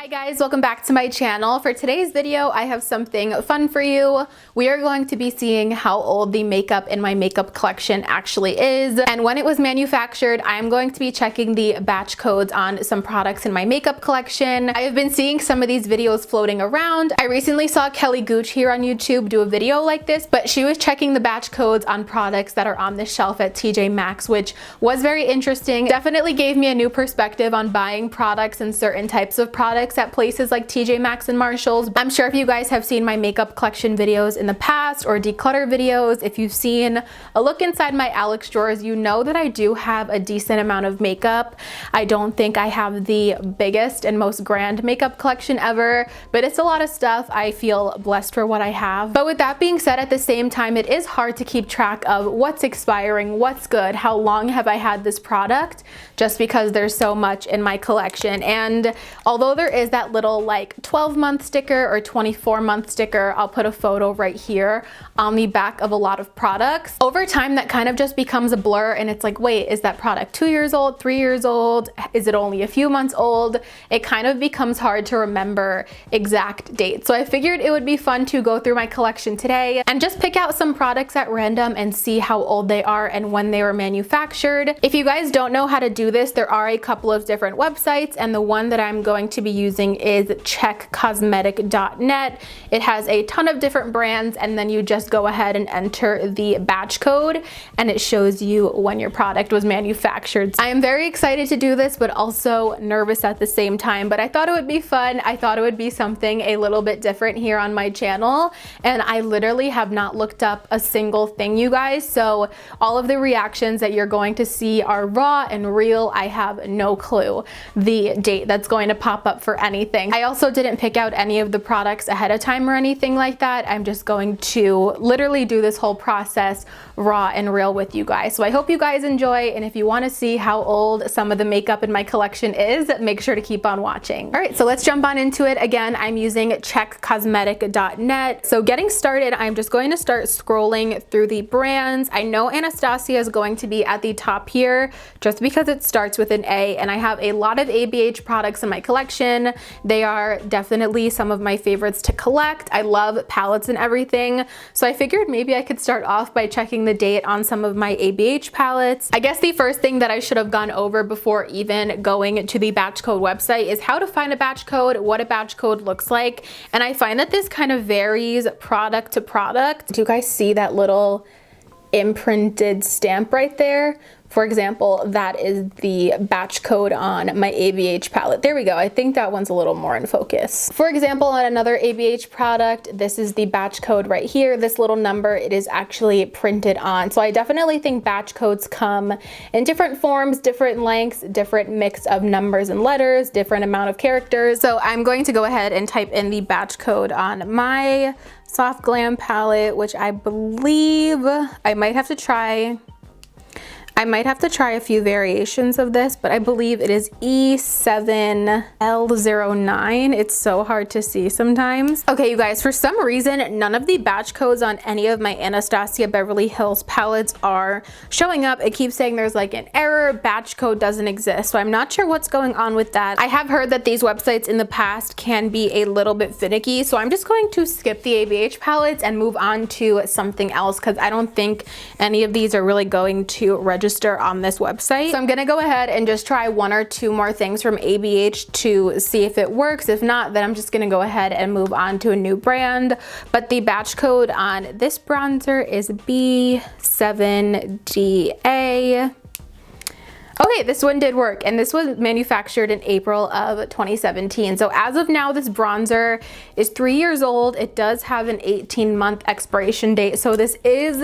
Hi guys, welcome back to my channel. For today's video, I have something fun for you. We are going to be seeing how old the makeup in my makeup collection actually is and when it was manufactured. I'm going to be checking the batch codes on some products in my makeup collection. I have been seeing some of these videos floating around. I recently saw Kelly Gooch here on YouTube do a video like this, but she was checking the batch codes on products that are on the shelf at TJ Maxx, which was very interesting. Definitely gave me a new perspective on buying products and certain types of products at places like TJ Maxx and Marshalls. I'm sure if you guys have seen my makeup collection videos in the past or declutter videos, if you've seen a look inside my Alex drawers, you know that I do have a decent amount of makeup. I don't think I have the biggest and most grand makeup collection ever, but it's a lot of stuff. I feel blessed for what I have. But with that being said, at the same time, it is hard to keep track of what's expiring, what's good, how long have I had this product, just because there's so much in my collection. And although there is that little like 12-month sticker or 24-month sticker, I'll put a photo right here on the back of a lot of products. Over time, that kind of just becomes a blur and it's like, wait, is that product 2 years old, 3 years old? Is it only a few months old? It kind of becomes hard to remember exact dates. So I figured it would be fun to go through my collection today and just pick out some products at random and see how old they are and when they were manufactured. If you guys don't know how to do this, there are a couple of different websites, and the one that I'm going to be using is checkcosmetic.net. It has a ton of different brands, and then you just go ahead and enter the batch code and it shows you when your product was manufactured. I am very excited to do this, but also nervous at the same time, but I thought it would be fun. I thought it would be something a little bit different here on my channel, and I literally have not looked up a single thing, you guys, so all of the reactions that you're going to see are raw and real. I have no clue the date that's going to pop up for anything. I also didn't pick out any of the products ahead of time or anything like that. I'm just going to literally do this whole process raw and real with you guys. So I hope you guys enjoy, and if you want to see how old some of the makeup in my collection is, make sure to keep on watching. All right, so let's jump on into it. Again, I'm using checkcosmetic.net. So getting started, I'm just going to start scrolling through the brands. I know Anastasia is going to be at the top here just because it starts with an A, and I have a lot of ABH products in my collection. They are definitely some of my favorites to collect. I love palettes and everything, so I figured maybe I could start off by checking the date on some of my ABH palettes. I guess the first thing that I should have gone over before even going to the batch code website is how to find a batch code, what a batch code looks like, and I find that this kind of varies product to product. Do you guys see that little imprinted stamp right there? For example, that is the batch code on my ABH palette. There we go. I think that one's a little more in focus. For example, on another ABH product, this is the batch code right here. This little number, it is actually printed on. So I definitely think batch codes come in different forms, different lengths, different mix of numbers and letters, different amount of characters. So I'm going to go ahead and type in the batch code on my Soft Glam palette, which I believe I might have to try a few variations of this, but I believe it is E7L09. It's so hard to see sometimes. Okay, you guys, for some reason, none of the batch codes on any of my Anastasia Beverly Hills palettes are showing up. It keeps saying there's like an error, batch code doesn't exist. So I'm not sure what's going on with that. I have heard that these websites in the past can be a little bit finicky, so I'm just going to skip the ABH palettes and move on to something else because I don't think any of these are really going to register on this website. So I'm gonna go ahead and just try one or two more things from ABH to see if it works. If not, then I'm just gonna go ahead and move on to a new brand. But the batch code on this bronzer is B7DA. Okay, this one did work, and this was manufactured in April of 2017. So as of now, this bronzer is 3 years old. It does have an 18-month expiration date. So this is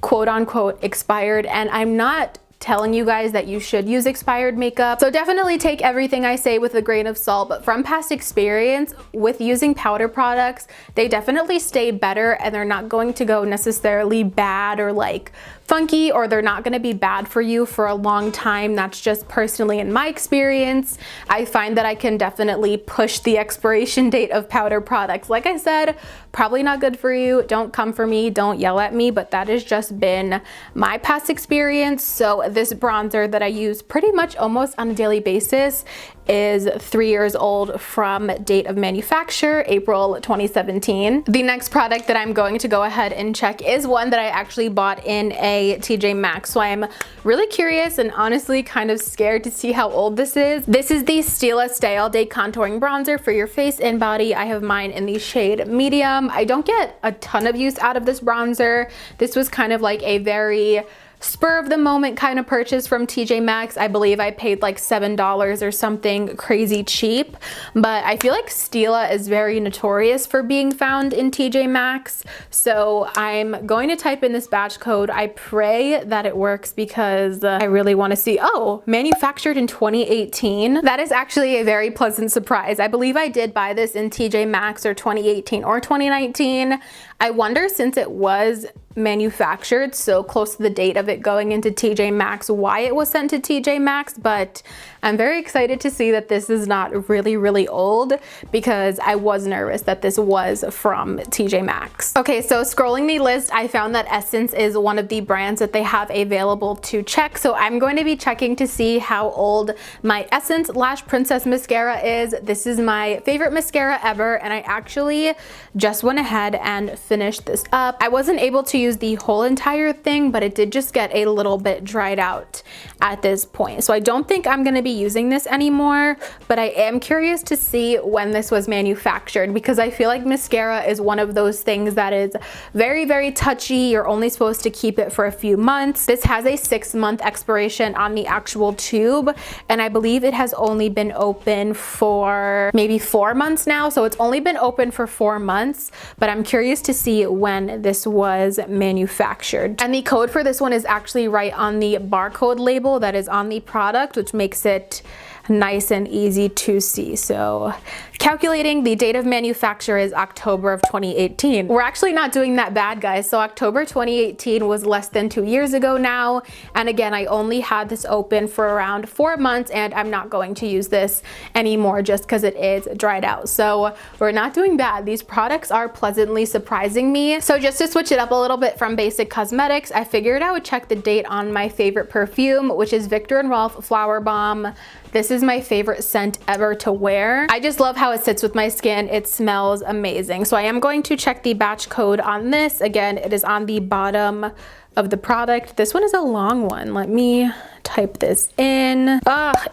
quote unquote expired, and I'm not telling you guys that you should use expired makeup. So definitely take everything I say with a grain of salt, but from past experience with using powder products, they definitely stay better and they're not going to go necessarily bad or like funky, or they're not going to be bad for you for a long time. That's just personally in my experience. I find that I can definitely push the expiration date of powder products. Like I said, probably not good for you. Don't come for me, don't yell at me, but that has just been my past experience. So this bronzer that I use pretty much almost on a daily basis is 3 years old from date of manufacture, April 2017. The next product that I'm going to go ahead and check is one that I actually bought in a TJ Maxx. So I'm really curious and honestly kind of scared to see how old this is. This is the Stila Stay All Day Contouring Bronzer for your face and body. I have mine in the shade medium. I don't get a ton of use out of this bronzer. This was kind of like a very spur of the moment kind of purchase from TJ Maxx. I believe I paid like $7 or something crazy cheap, but I feel like Stila is very notorious for being found in TJ Maxx. So I'm going to type in this batch code. I pray that it works because I really want to see, oh, manufactured in 2018. That is actually a very pleasant surprise. I believe I did buy this in TJ Maxx or 2018 or 2019. I wonder, since it was manufactured so close to the date of it going into TJ Maxx, why it was sent to TJ Maxx, but I'm very excited to see that this is not really old, because I was nervous that this was from TJ Maxx. Okay, so scrolling the list, I found that Essence is one of the brands that they have available to check. So I'm going to be checking to see how old my Essence Lash Princess mascara is. This is my favorite mascara ever, and I actually just went ahead and finished this up. I wasn't able to use the whole entire thing, but it did just get a little bit dried out at this point. So I don't think I'm going to be using this anymore, but I am curious to see when this was manufactured, because I feel like mascara is one of those things that is very touchy. You're only supposed to keep it for a few months. This has a 6-month expiration on the actual tube, and I believe it has only been open for maybe 4 months now. So it's only been open for 4 months, but I'm curious to see when this was manufactured. And the code for this one is actually right on the barcode label that is on the product, which makes it nice and easy to see. So calculating, the date of manufacture is October of 2018. We're actually not doing that bad, guys. So October 2018 was less than 2 years ago now. And again, I only had this open for around 4 months, and I'm not going to use this anymore just because it is dried out. So we're not doing bad. These products are pleasantly surprising me. So just to switch it up a little bit from basic cosmetics, I figured I would check the date on my favorite perfume, which is Viktor Rolf Flower Bomb. This is my favorite scent ever to wear. I just love how it sits with my skin. It smells amazing. So I am going to check the batch code on this. Again, it is on the bottom of the product. This one is a long one. Let me type this in.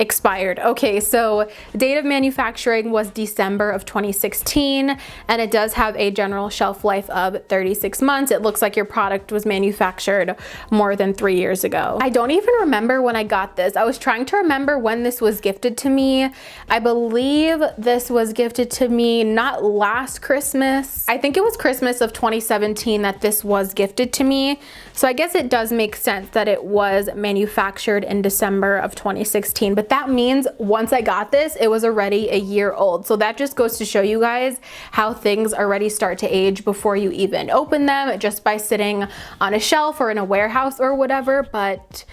Expired. Okay, so date of manufacturing was December of 2016, and it does have a general shelf life of 36 months. It looks like your product was manufactured more than 3 years ago. I don't even remember when I got this. I was trying to remember when this was gifted to me. I believe this was gifted to me not last Christmas. I think it was Christmas of 2017 that this was gifted to me. So I guess it does make sense that it was manufactured in December of 2016, but that means once I got this, it was already a year old. So that just goes to show you guys how things already start to age before you even open them, just by sitting on a shelf or in a warehouse or whatever. But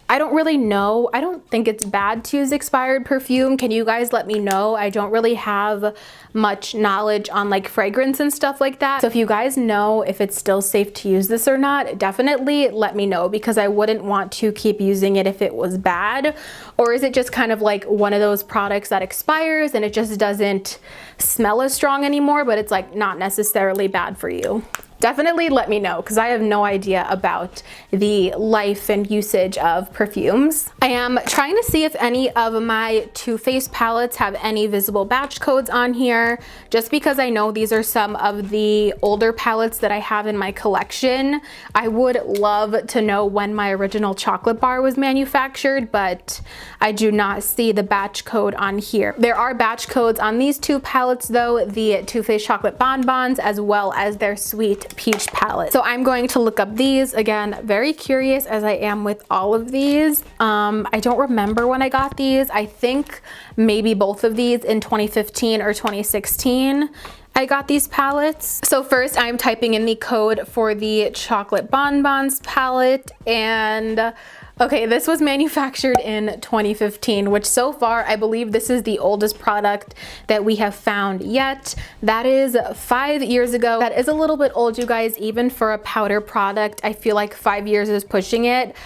I don't really know. I don't think it's bad to use expired perfume. Can you guys let me know? I don't really have much knowledge on like fragrance and stuff like that. So if you guys know if it's still safe to use this or not, definitely let me know, because I wouldn't want to keep using it if it was bad. Or is it just kind of like one of those products that expires and it just doesn't smell as strong anymore, but it's like not necessarily bad for you? Definitely let me know, because I have no idea about the life and usage of perfumes. I am trying to see if any of my Too Faced palettes have any visible batch codes on here, just because I know these are some of the older palettes that I have in my collection. I would love to know when my original chocolate bar was manufactured, but I do not see the batch code on here. There are batch codes on these two palettes though, the Too Faced Chocolate Bonbons as well as their Sweet Peach palette. So I'm going to look up these. Again, very curious as I am with all of these. I don't remember when I got these. I think maybe both of these in 2015 or 2016. I got these palettes. So first I'm typing in the code for the Chocolate Bonbons palette, and okay, this was manufactured in 2015, which so far I believe this is the oldest product that we have found yet. That is 5 years ago. That is a little bit old, you guys, even for a powder product. I feel like 5 years is pushing it.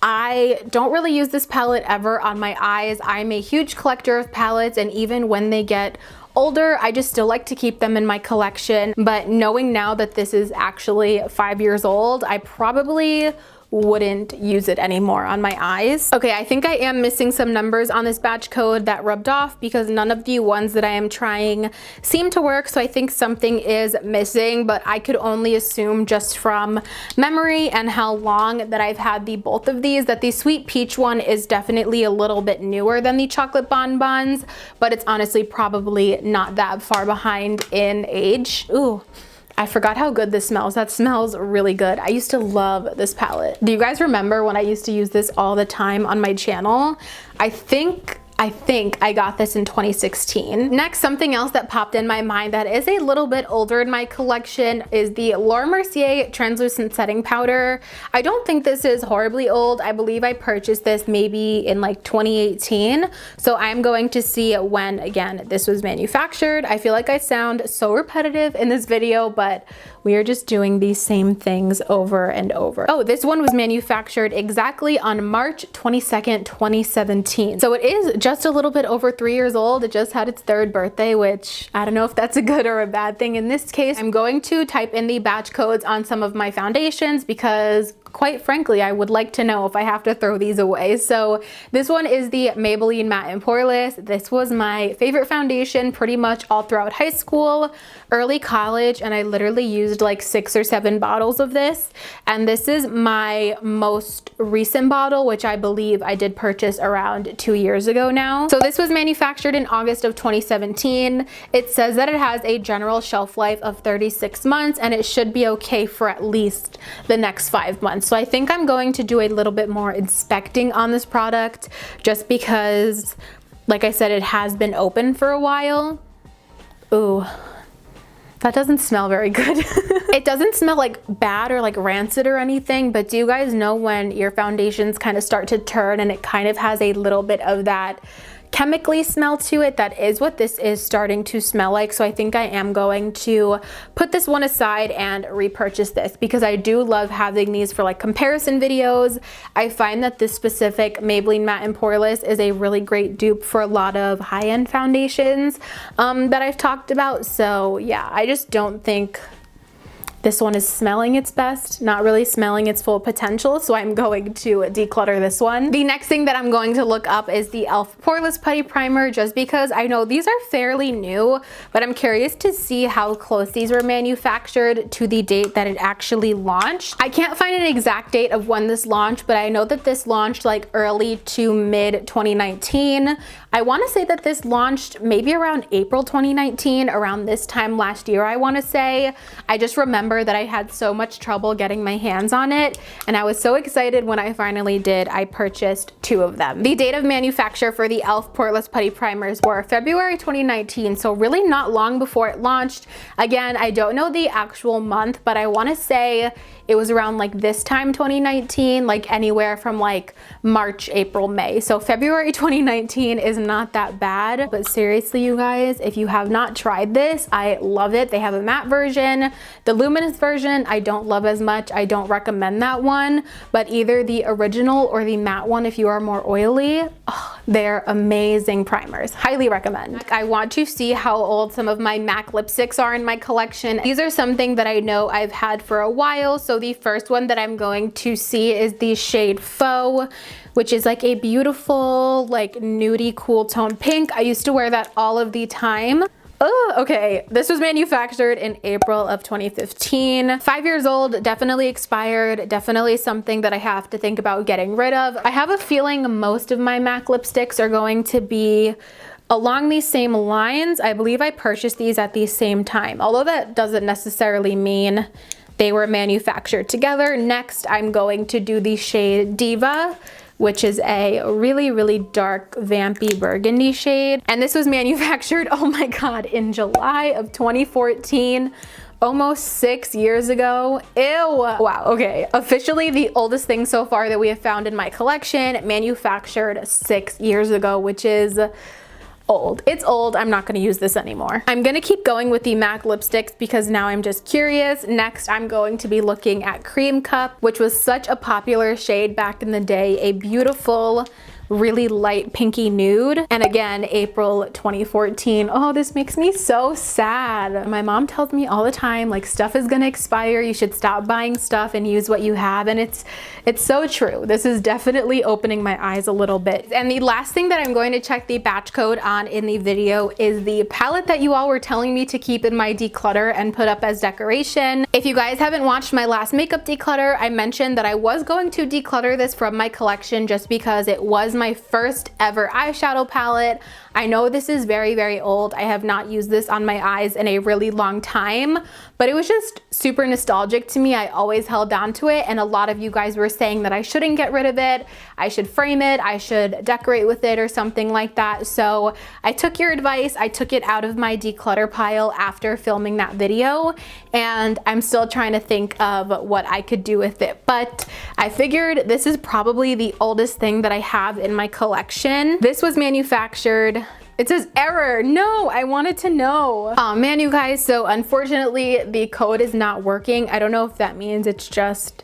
I don't really use this palette ever on my eyes. I'm a huge collector of palettes, and even when they get older, I just still like to keep them in my collection. But knowing now that this is actually 5 years old, I probably wouldn't use it anymore on my eyes. Okay, I think I am missing some numbers on this batch code that rubbed off because none of the ones that I am trying seem to work, so I think something is missing, but I could only assume just from memory and how long that I've had both of these, that the sweet peach one is definitely a little bit newer than the chocolate bonbons, but it's honestly probably not that far behind in age. Ooh, I forgot how good this smells. That smells really good. I used to love this palette. Do you guys remember when I used to use this all the time on my channel? I think I got this in 2016. Next, something else that popped in my mind that is a little bit older in my collection is the Laura Mercier translucent setting powder. I don't think this is horribly old. I believe I purchased this maybe in like 2018. So I'm going to see when, again, this was manufactured. I feel like I sound so repetitive in this video, but we are just doing these same things over and over. Oh, this one was manufactured exactly on March 22nd, 2017. So it is just a little bit over 3 years old. It just had its 3rd birthday, which I don't know if that's a good or a bad thing in this case. I'm going to type in the batch codes on some of my foundations because quite frankly, I would like to know if I have to throw these away. So this one is the Maybelline Matte and Poreless. This was my favorite foundation pretty much all throughout high school, early college, and I literally used like 6 or 7 bottles of this. And this is my most recent bottle, which I believe I did purchase around 2 years ago now. So this was manufactured in August of 2017. It says that it has a general shelf life of 36 months and it should be okay for at least the next 5 months. So I think I'm going to do a little bit more inspecting on this product just because, like I said, it has been open for a while. Ooh, that doesn't smell very good. It doesn't smell like bad or like rancid or anything, but do you guys know when your foundations kind of start to turn and it kind of has a little bit of that chemically smell to it? That is what this is starting to smell like. So I think I am going to put this one aside and repurchase this because I do love having these for like comparison videos. I find that this specific Maybelline Matte and Poreless is a really great dupe for a lot of high-end foundations that I've talked about. So yeah, I just don't think this one is smelling its best, not really smelling its full potential, so I'm going to declutter this one. The next thing that I'm going to look up is the e.l.f. Poreless Putty Primer, just because I know these are fairly new, but I'm curious to see how close these were manufactured to the date that it actually launched. I can't find an exact date of when this launched, but I know that this launched like early to mid 2019. I want to say that this launched maybe around April 2019, around this time last year, I want to say. I just remember that I had so much trouble getting my hands on it, and I was so excited when I finally did. I purchased 2 of them. The date of manufacture for the e.l.f. Poreless Putty Primers were February 2019, so really not long before it launched. Again, I don't know the actual month, but I want to say it was around like this time 2019, like anywhere from like March, April, May. So February 2019 is not that bad, but seriously, you guys, if you have not tried this, I love it. They have a matte version. The luminous version, I don't love as much. I don't recommend that one, but either the original or the matte one if you are more oily, oh, they're amazing primers. Highly recommend. I want to see how old some of my MAC lipsticks are in my collection. These are something that I know I've had for a while. So the first one that I'm going to see is the shade Faux, which is like a beautiful, like nudie cool tone pink. I used to wear that all of the time. Oh, okay. This was manufactured in April of 2015. 5 years old, definitely expired, definitely something that I have to think about getting rid of. I have a feeling most of my MAC lipsticks are going to be along these same lines. I believe I purchased these at the same time, although that doesn't necessarily mean they were manufactured together. Next, I'm going to do the shade Diva, which is a really, really dark vampy burgundy shade. And this was manufactured, oh my God, in July of 2014. Almost 6 years ago. Ew. Wow, okay. Officially the oldest thing so far that we have found in my collection, manufactured 6 years ago, which is old. It's old. I'm not gonna use this anymore. I'm gonna keep going with the MAC lipsticks because now I'm just curious. Next, I'm going to be looking at Cream Cup, which was such a popular shade back in the day. A beautiful, really light pinky nude. And again, April 2014. Oh, this makes me so sad. My mom tells me all the time, like, stuff is gonna expire. You should stop buying stuff and use what you have. And it's so true. This is definitely opening my eyes a little bit. And the last thing that I'm going to check the batch code on in the video is the palette that you all were telling me to keep in my declutter and put up as decoration. If you guys haven't watched my last makeup declutter, I mentioned that I was going to declutter this from my collection just because it was my first ever eyeshadow palette. I know this is very, very old. I have not used this on my eyes in a really long time, but it was just super nostalgic to me. I always held on to it, and a lot of you guys were saying that I shouldn't get rid of it. I should frame it, I should decorate with it or something like that. So I took your advice. I took it out of my declutter pile after filming that video, and I'm still trying to think of what I could do with it. But I figured this is probably the oldest thing that I have in my collection. This was manufactured, it says error. No, I wanted to know. Oh man, you guys, so unfortunately the code is not working. I don't know if that means it's just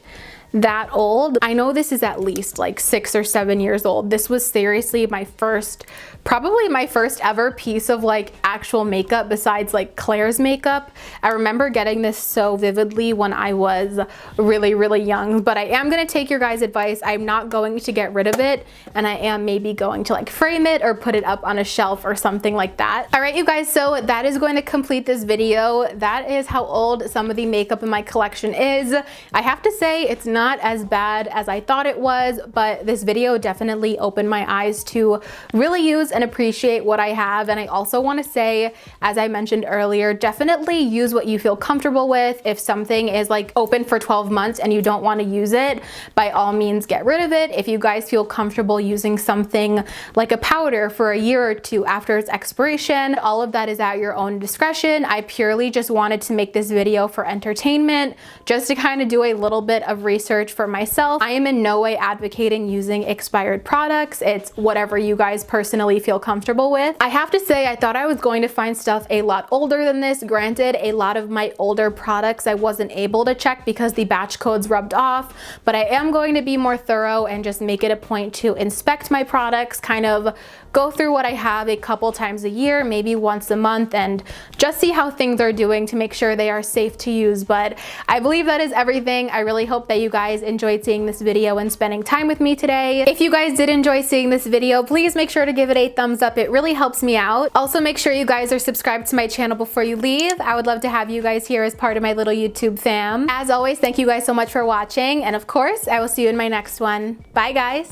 that old. I know this is at least like 6 or 7 years old. This was seriously my first, probably my first ever piece of like actual makeup besides like Claire's makeup. I remember getting this so vividly when I was really, really young, but I am gonna take your guys' advice. I'm not going to get rid of it, and I am maybe going to like frame it or put it up on a shelf or something like that. All right, you guys, so that is going to complete this video. That is how old some of the makeup in my collection is. I have to say it's not as bad as I thought it was, but this video definitely opened my eyes to really use and appreciate what I have. And I also want to say, as I mentioned earlier, definitely use what you feel comfortable with. If something is like open for 12 months and you don't want to use it, by all means get rid of it. If you guys feel comfortable using something like a powder for a year or two after its expiration, all of that is at your own discretion. I purely just wanted to make this video for entertainment, just to kind of do a little bit of research for myself. I am in no way advocating using expired products. It's whatever you guys personally feel comfortable with. I have to say, I thought I was going to find stuff a lot older than this. Granted, a lot of my older products I wasn't able to check because the batch codes rubbed off, but I am going to be more thorough and just make it a point to inspect my products, kind of go through what I have a couple times a year, maybe once a month, and just see how things are doing to make sure they are safe to use. But I believe that is everything. I really hope that you guys enjoyed seeing this video and spending time with me today. If you guys did enjoy seeing this video, please make sure to give it a thumbs up. It really helps me out. Also, make sure you guys are subscribed to my channel before you leave. I would love to have you guys here as part of my little YouTube fam. As always, thank you guys so much for watching, and of course, I will see you in my next one. Bye, guys.